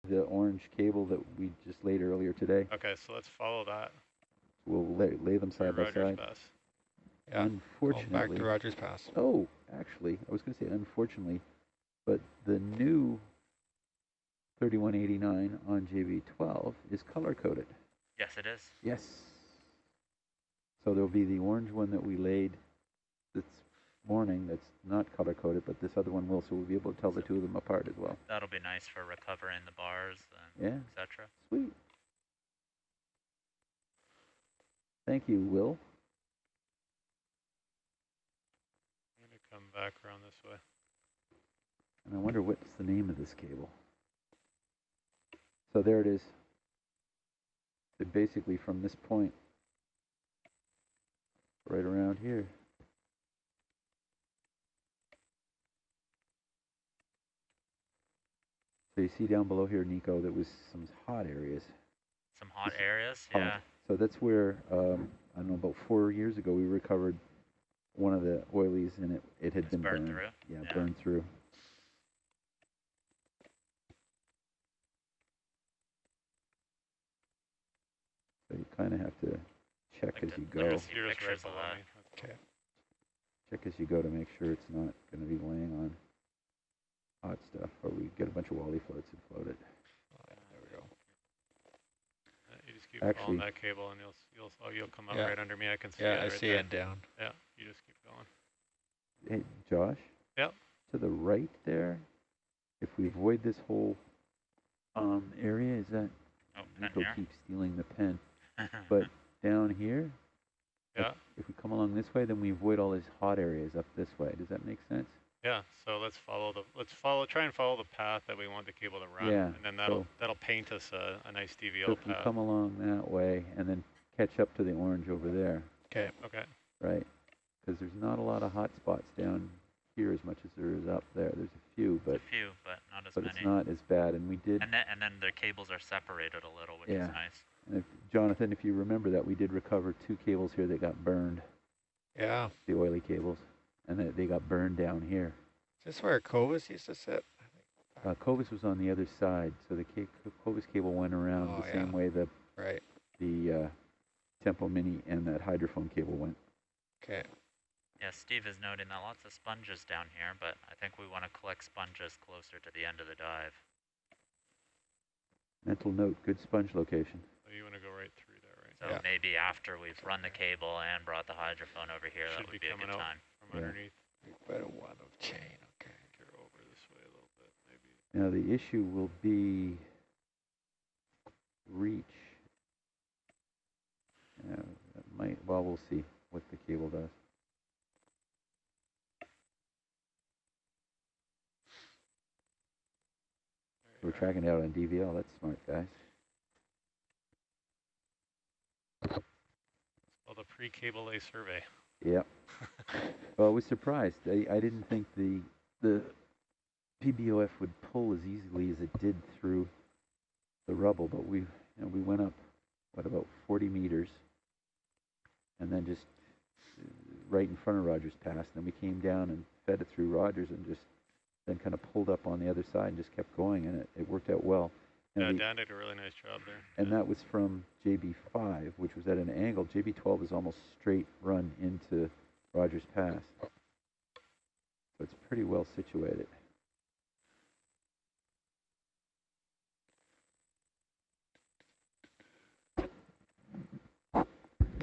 the orange cable that we just laid earlier today. Okay, so let's follow that. We'll lay them side by Rogers side. Pass. Yeah. Unfortunately. Back to Rogers Pass. Oh, actually, I was going to say unfortunately, but the new 3189 on JB12 is color-coded. Yes, it is. Yes. So there'll be the orange one that we laid this morning that's not color-coded, but this other one will, so we'll be able to tell the two of them apart as well. That'll be nice for recovering the bars and etc. Sweet. Thank you, Will. I'm going to come back around this way. And I wonder what's the name of this cable. So there it is. So basically from this point right around here. So you see down below here, Nico, there was some hot areas. Some hot areas, yeah. So that's where, I don't know, about 4 years ago, we recovered one of the oilies, and it had been burned. Through? Yeah, burned through. So you kind of have to check as you go. Okay. Check as you go to make sure it's not going to be laying on hot stuff, or we get a bunch of wally floats and float it. There we go. You just keep following that cable, and you'll come up right under me. I can see it. Yeah, I see it down. Yeah, you just keep going. Hey, Josh? Yep. To the right there, if we avoid this whole area, is that... Oh, Nico keeps stealing the pen. But down here, yeah. If we come along this way, then we avoid all these hot areas up this way. Does that make sense? Yeah. So try and follow the path that we want the cable to run. Yeah. And then that'll paint us a nice DVL so if we come along that way and then catch up to the orange over there. Okay. Okay. Right. Because there's not a lot of hot spots down here as much as there is up there. There's a few, but not as but many. It's not as bad. And we did. And then the cables are separated a little, which is nice. And Jonathan, if you remember that, we did recover 2 cables here that got burned. Yeah. The oily cables, and they got burned down here. Is this where Covis used to sit? Covis was on the other side, so the Covis cable went around the same way the Tempo Mini and that hydrophone cable went. Okay. Yeah, Steve is noting that lots of sponges down here, but I think we want to collect sponges closer to the end of the dive. Mental note, good sponge location. So you want to go right through there, right? So maybe after we've run the cable and brought the hydrophone over here, that would be a good time. From underneath. Better one of chain, okay. Get over this way a little bit, maybe. Now the issue will be reach. Well, we'll see what the cable does. We're tracking it out on DVL. That's smart, guys. Well, the pre-cable lay survey. Yep. Well, I was surprised. I didn't think the PBOF would pull as easily as it did through the rubble, but we went up, about 40 meters, and then just right in front of Rogers Pass. Then we came down and fed it through Rogers and just then kind of pulled up on the other side and just kept going, and it worked out well. And Dan did a really nice job there. And that was from JB5, which was at an angle. JB12 is almost straight run into Rogers Pass. So it's pretty well situated.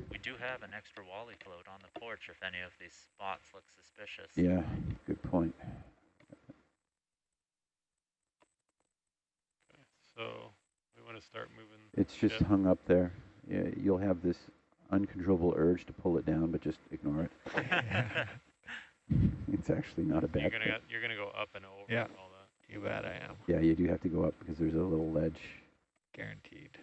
We do have an extra wally float on the porch if any of these spots look suspicious. Yeah, good point. So we want to start moving. It's just hung up there. Yeah, you'll have this uncontrollable urge to pull it down, but just ignore it. It's actually not a bad thing. You're gonna go up and over and all that. You bet I am. Yeah, you do have to go up because there's a little ledge. Guaranteed.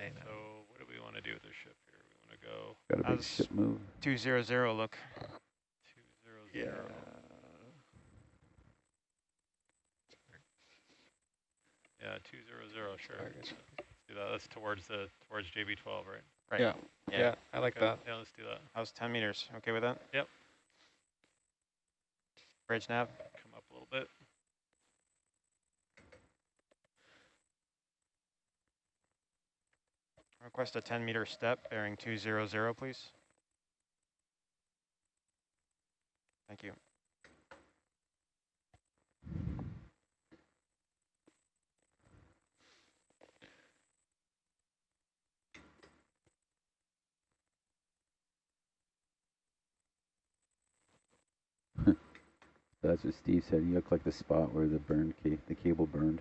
So what do we want to do with the ship here? We want to go. Got a big ship move. 200 look. 200. Yeah. Yeah, 200, sure. Let's do that. That's towards JB12, right? Right. Yeah, I like that. Yeah, let's do that. How's 10 meters? Okay with that? Yep. Bridge nav. Come up a little bit. Request a 10-meter step bearing 200, please. Thank you. That's what Steve said. You look like the spot where the the cable burned.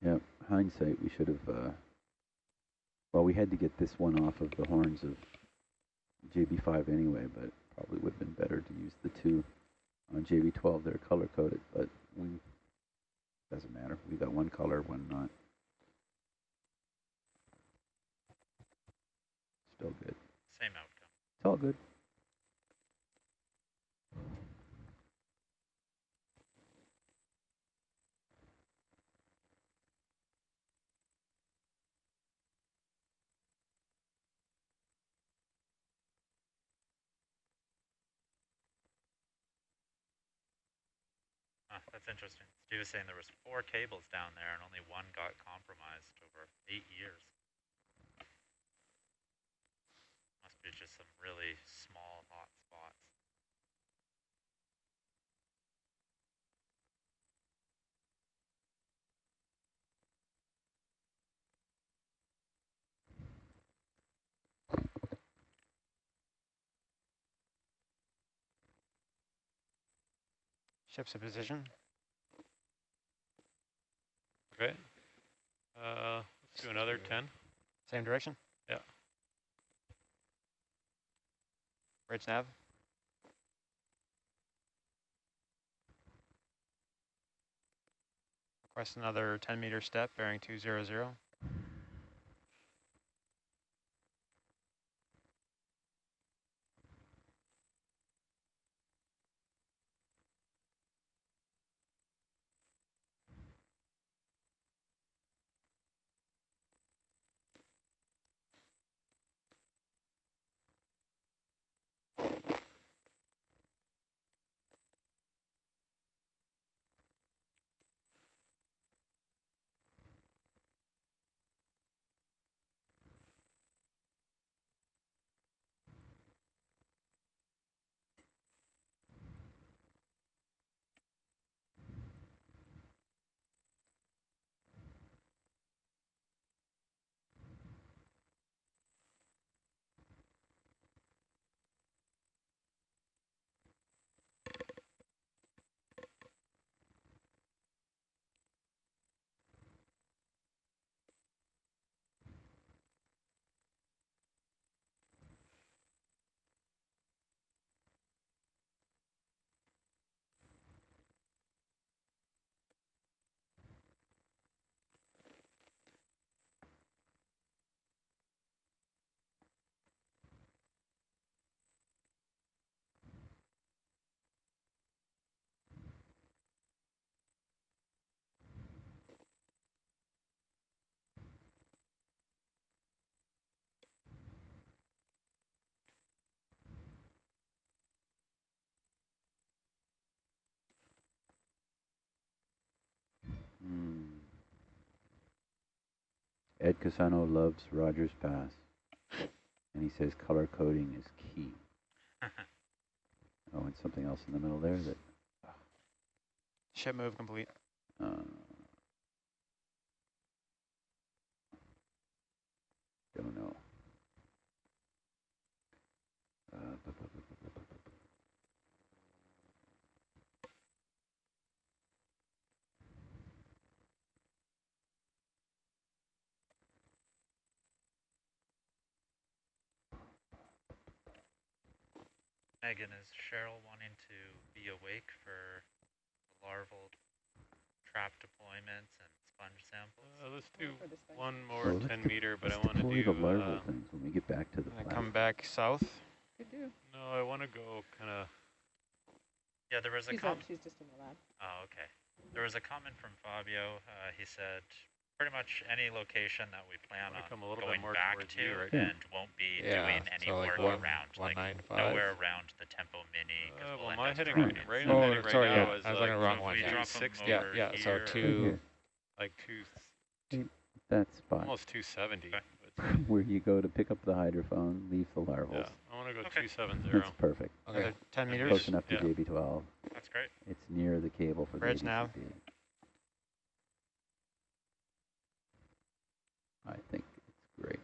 Yeah, hindsight, we should have, well, we had to get this one off of the horns of JB5 anyway, but probably would have been better to use the two on JB12. They're color coded, but doesn't matter. We got one color, one not. Still good. Same outcome. It's all good. That's interesting. Steve was saying there was 4 cables down there and only one got compromised over 8 years. Must be just some really small hot spots. Ship's in position. Okay. Let's do another 10. Same direction? Yeah. Right nav. Request another 10-meter step bearing 200. Ed Casano loves Rogers Pass, and he says color coding is key. Oh, and something else in the middle there that. Ship move complete. Don't know. Megan, is Cheryl wanting to be awake for larval trap deployments and sponge samples? Let's do one more 10-meter, but I let's want to deploy do... the larval things when we get back to the Gonna planet. come back south. Could do. No, I want to go kind of... Yeah, there was a She's comment. she's just in the lab. Oh, okay. There was a comment from Fabio. He said pretty much any location that we plan Wanna on come a little bit going more back towards to you, right? Yeah. and won't be Yeah, doing any so like work one- around, like 195. nowhere around the Tempo Mini. 'Cause we'll Well, end my up heading dropping right, some- Oh, I'm heading right sorry, now yeah, is I was like looking at the wrong so one. if we Yeah, drop 'em 260, yeah, over yeah. So here- Right two. here, like that spot almost 270. Okay. But, where you go to pick up the hydrophone, leave the larvals. yeah, I want to go Okay. 270. That's perfect. Okay. Another 10 And meters. Close enough to Yeah. JB12. That's great. It's near the cable for the Bridge nav. ABCD. I think it's great.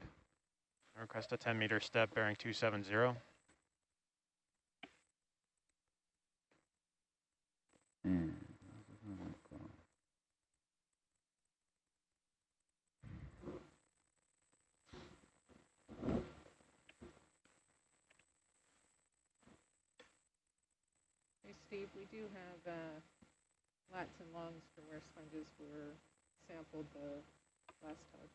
Request a 10-meter step bearing 270. And Hey, Steve, we do have lats and longs for where sponges were sampled the last time.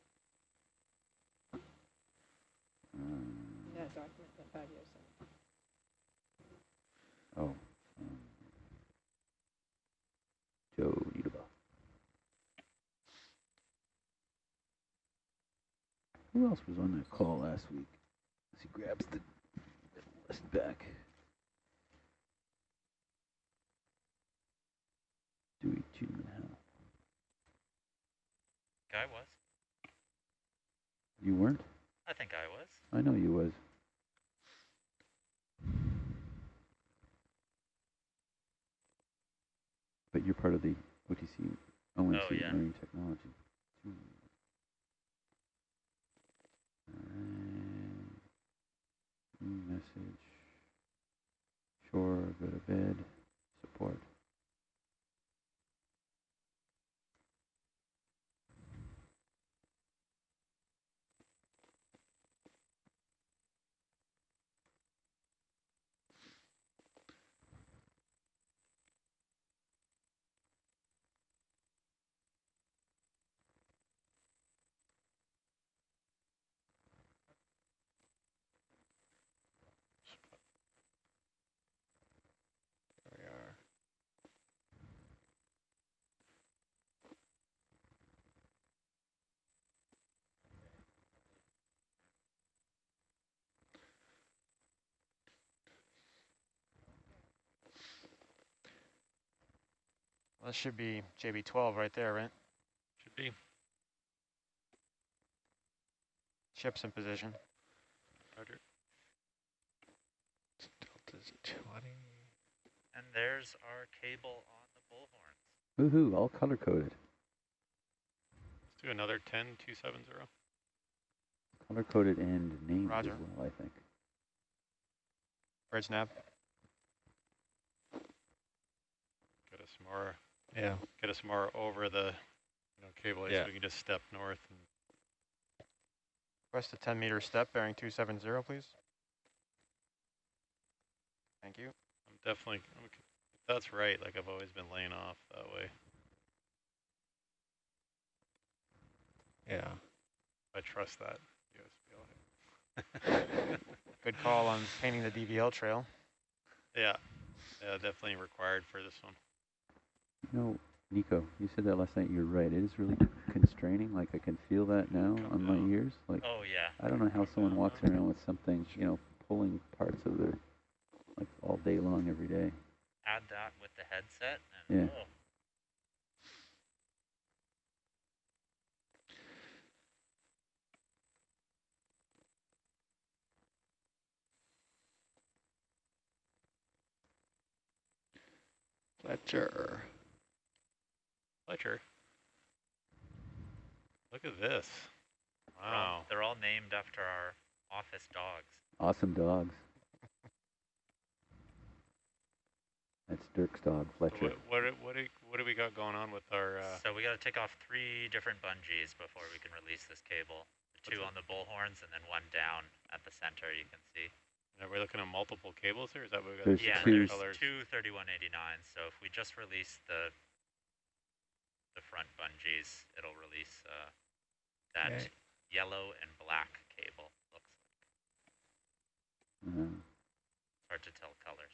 In that document that Fabio sent. oh, Joe Udaba. Who else was on that call last week? As he grabs the list back. Dewey Juneman. I was. You weren't? I think I was. I know you was. But you're part of the OTC ONC Oh, yeah. Marine Technology. Alright. Message. Sure, go to bed. Support. There we are. Well, that should be JB12 right there, right? should be. Ship's in position. Roger. Delta's 20. And there's our cable on the bullhorns. Woohoo, all color coded. Let's do another 10-270. Color coded and named Roger. as well, I think. Bridge nav. Get us more. Yeah. Get us more over the cable, Yeah. so we can just step north. And Request a 10-meter step bearing 270, please. Thank you. I'm definitely. If that's right. Like I've always been laying off that way. Yeah. I trust that. USBL. Good call on painting the DVL trail. Yeah. Yeah, definitely required for this one. You know, Nico, you said that last night. You're right. It is really constraining. Like I can feel that now Come on my down. ears. Like Oh, yeah. I don't know how someone walks around with something, pulling parts of their, like all day long, every day. Add that with the headset. And, Yeah. oh. Fletcher. Fletcher. Look at this. Wow. They're all named after our office dogs. Awesome dogs. That's Dirk's dog, So Fletcher. what do we got going on with our? So we got to take off 3 different bungees before we can release this cable. The 2 on the bullhorns and then 1 down at the center, you can see. Are we looking at multiple cables here? Is that what we got? There's Yeah, two. there's Colors? 2 3189s. So if we just release the front bungees, it'll release that Okay. yellow and black cable. Looks like. Uh, Hard to tell colors.